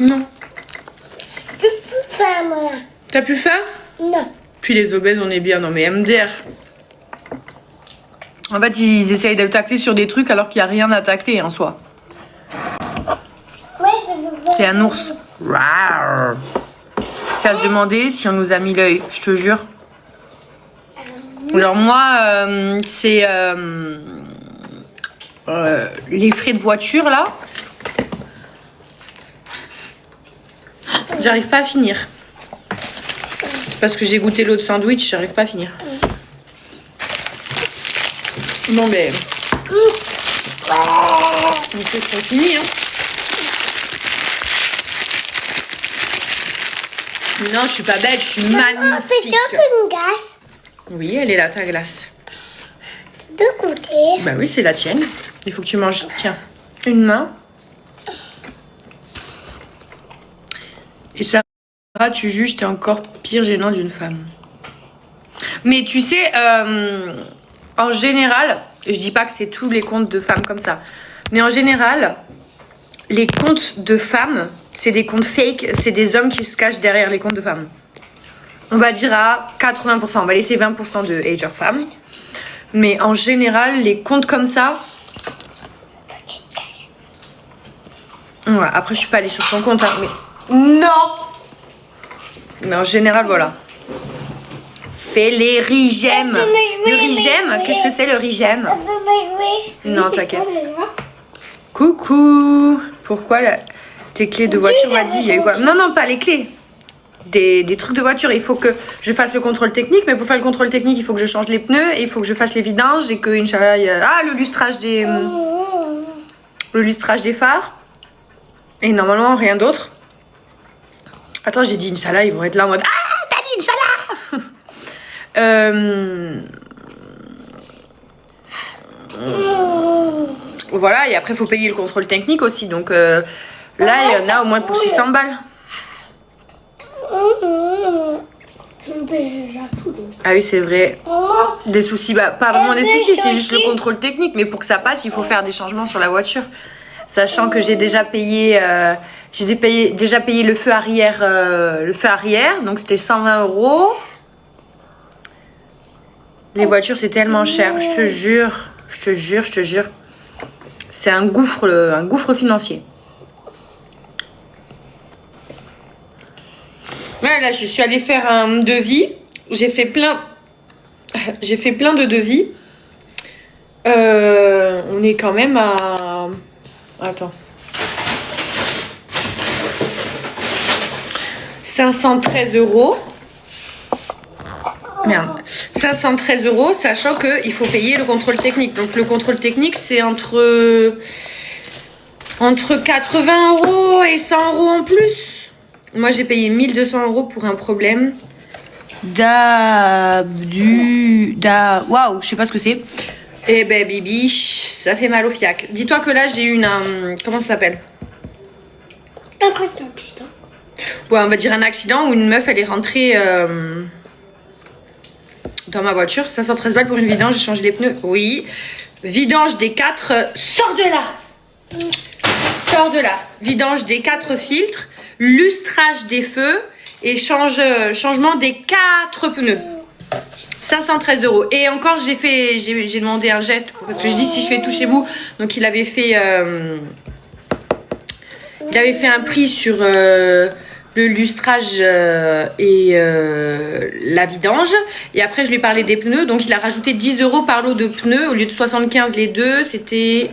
Non. Tu peux faire, moi. T'as plus faim? Non. Puis les obèses, on est bien. Non mais MDR. En fait, ils essayent de tacler sur des trucs alors qu'il n'y a rien à tacler en soi. Ouais, je veux pas. C'est un ours. Rawr. C'est à se demander si on nous a mis l'œil, je te jure. Alors moi, c'est les frais de voiture là. J'arrive pas à finir. C'est parce que j'ai goûté l'autre sandwich, j'arrive pas à finir. Bon mais... On sait qu'on finit hein. Non, je suis pas belle, je suis Fais magnifique. ça une glace. Oui, elle est là, ta glace. De côté. Bah oui, c'est la tienne. Il faut que tu manges, tiens, une main. Et ça, tu juges, t'es encore pire gênant d'une femme. Mais tu sais, en général, je dis pas que c'est tous les comptes de femmes comme ça, mais en général, les comptes de femmes, c'est des comptes fake, c'est des hommes qui se cachent derrière les comptes de femmes. On va dire à 80%, on va laisser 20% de Ager femmes. Mais en général, les comptes comme ça... Ouais, après, je suis pas allée sur son compte, hein, mais... Non! Mais en général, voilà. Fais les rigèmes. Le rigème, qu'est-ce que c'est le rigème? On peut pas jouer. Non, t'inquiète. Coucou. Pourquoi tes clés de voiture m'a dit, il y a eu quoi? Non, non, pas les clés. Des trucs de voiture. Il faut que je fasse le contrôle technique, mais pour faire le contrôle technique, il faut que je change les pneus, et il faut que je fasse les vidanges, et que, Inch'Allah, le lustrage des... Le lustrage des phares. Et normalement, rien d'autre. Attends, j'ai dit Inch'Allah, ils vont être là en mode... Ah, t'as dit Inch'Allah. Voilà, et après, il faut payer le contrôle technique aussi. Donc là, il y en a au moins pour 600 balles. Ah oui, c'est vrai. Des soucis, bah, pas vraiment des soucis, c'est juste le contrôle technique. Mais pour que ça passe, il faut faire des changements sur la voiture. Sachant que j'ai déjà payé... déjà payé le feu arrière, donc c'était 120 €. Les voitures, c'est tellement cher, je te jure, je te jure, je te jure. C'est un gouffre financier. Ouais, là, je suis allée faire un devis. J'ai fait plein de devis. On est quand même à... Attends. 513 €. Merde. 513 €, sachant qu'il faut payer le contrôle technique. Donc le contrôle technique, c'est entre 80 € et 100 € en plus. Moi, j'ai payé 1200 € pour un problème waouh, je sais pas ce que c'est. Eh ben, bibiche, ça fait mal au fiac. Dis-toi que là, j'ai eu comment ça s'appelle? Ouais, on va dire un accident où une meuf, elle est rentrée dans ma voiture. 513 balles pour une vidange, j'ai changé les pneus. Oui. Vidange des 4... Sors de là! Sors de là. Vidange des 4 filtres, lustrage des feux et changement des 4 pneus. 513 €. Et encore, j'ai demandé un geste parce que je dis si je fais tout chez vous. Donc il avait fait un prix sur le lustrage et la vidange. Et après, je lui ai parlé des pneus. Donc il a rajouté 10 € par lot de pneus. Au lieu de 75 les deux, c'était